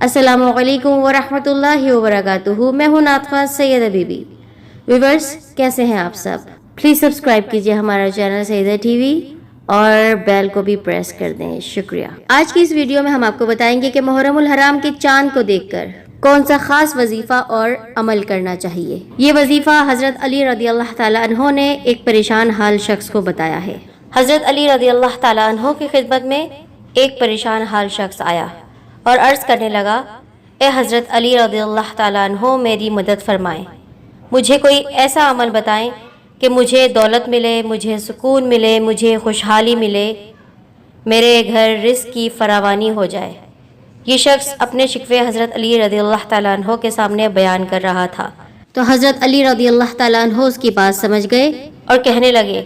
अस्सलामु अलैकुम वरहमतुल्लाहि वबरकातुहू। मैं हूँ नातखा सैयदा बीबी। व्यूवर्स, कैसे हैं आप सब? प्लीज़ सब्सक्राइब कीजिए हमारा चैनल सैयदा टीवी और बेल को भी प्रेस कर दें। शुक्रिया। आज की इस वीडियो में हम आपको बताएंगे कि मुहर्रमुल हराम के चांद को देखकर कौन सा खास वजीफा और अमल करना चाहिए। ये वजीफा हजरत अली रदी अल्लाह ताला अन्हो ने एक परेशान हाल शख्स को बताया है। हजरत अली रदी अल्लाह ताला अन्हो की खिदमत में एक परेशान हाल शख्स आया और अर्ज करने लगा, ए हज़रत अली रज़ियल्लाहु ताला अन्हो, मेरी मदद फरमाएं। मुझे कोई ऐसा अमल बताएं कि मुझे दौलत मिले, मुझे सुकून मिले, मुझे खुशहाली मिले, मेरे घर रिज़्क़ की फरावानी हो जाए। ये शख्स अपने शिकवे हज़रत अली रज़ियल्लाहु ताला अन्हो के सामने बयान कर रहा था। तो हज़रत अली रज़ियल्लाहु ताला अन्हो उसकी बात समझ गए और कहने लगे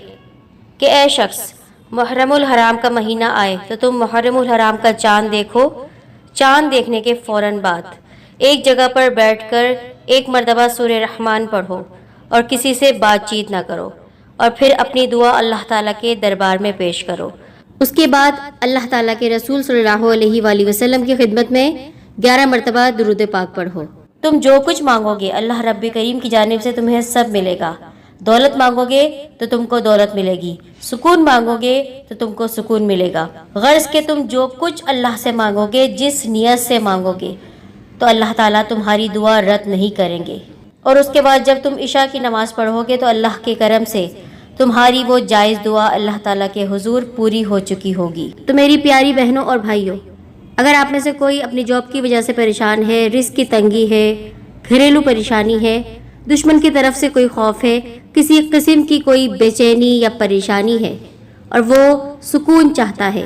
कि ए शख्स, मुहर्रमुल हराम का महीना आए तो तुम मुहर्रमुल हराम का चाँद देखो। चाँद देखने के फ़ौरन बाद एक जगह पर बैठकर एक मरतबा सूरह रहमान पढ़ो और किसी से बातचीत ना करो और फिर अपनी दुआ अल्लाह ताला के दरबार में पेश करो। उसके बाद अल्लाह ताला के रसूल सल्लल्लाहु अलैहि वसल्लम की खिदमत में 11 मरतबा दुरूद पाक पढ़ो। तुम जो कुछ मांगोगे अल्लाह रब्बी करीम की जानिब से तुम्हें सब मिलेगा। दौलत मांगोगे तो तुमको दौलत मिलेगी, सुकून मांगोगे तो तुमको सुकून मिलेगा। गर्ज के तुम जो कुछ अल्लाह से मांगोगे, जिस नियत से मांगोगे, तो अल्लाह ताला तुम्हारी दुआ रद्द नहीं करेंगे। और उसके बाद जब तुम इशा की नमाज़ पढ़ोगे तो अल्लाह के करम से तुम्हारी वो जायज़ दुआ अल्लाह ताला के हुजूर पूरी हो चुकी होगी। तो मेरी प्यारी बहनों और भाइयों, अगर आप में से कोई अपनी जॉब की वजह से परेशान है, रिस्क की तंगी है, घरेलू परेशानी है, दुश्मन की तरफ से कोई खौफ है, किसी किस्म की कोई बेचैनी या परेशानी है और वो सुकून चाहता है,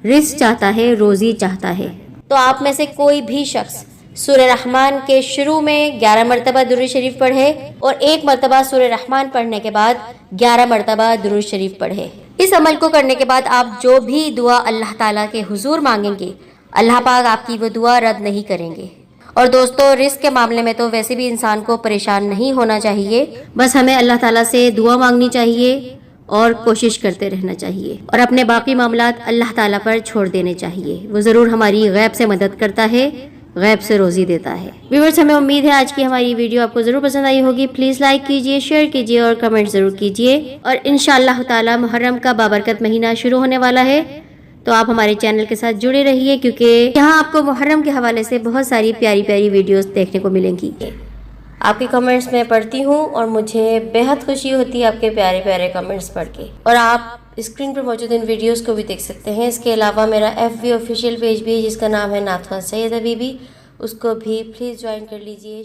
रिस्क चाहता है, रोज़ी चाहता है, तो आप में से कोई भी शख्स सूरह रहमान के शुरू में 11 मरतबा दुरूद शरीफ पढ़े और एक मरतबा सूरह रहमान पढ़ने के बाद 11 मरतबा दुरूद शरीफ पढ़े। इस अमल को करने के बाद आप जो भी दुआ अल्लाह ताला के हुजूर मांगेंगे, अल्लाह पाक आपकी वो दुआ रद्द नहीं करेंगे। और दोस्तों, रिस्क के मामले में तो वैसे भी इंसान को परेशान नहीं होना चाहिए, बस हमें अल्लाह ताला से दुआ मांगनी चाहिए और कोशिश करते रहना चाहिए और अपने बाकी मामलात अल्लाह ताला पर छोड़ देने चाहिए। वो ज़रूर हमारी गैब से मदद करता है, गैब से रोज़ी देता है। व्यूअर्स, हमें उम्मीद है आज की हमारी वीडियो आपको ज़रूर पसंद आई होगी। प्लीज़ लाइक कीजिए, शेयर कीजिए और कमेंट ज़रूर कीजिए। और इंशाअल्लाह ताला मुहर्रम का बाबरकत महीना शुरू होने वाला है, तो आप हमारे चैनल के साथ जुड़े रहिए क्योंकि यहाँ आपको मुहर्रम के हवाले से बहुत सारी प्यारी प्यारी वीडियोस देखने को मिलेंगी। आपके कमेंट्स मैं पढ़ती हूँ और मुझे बेहद खुशी होती है आपके प्यारे प्यारे कमेंट्स पढ़ के। और आप स्क्रीन पर मौजूद इन वीडियोस को भी देख सकते हैं। इसके अलावा मेरा FB ऑफिशियल पेज भी है जिसका नाम है नातखा सैयदा बीबी, उसको भी प्लीज़ ज्वाइन कर लीजिए।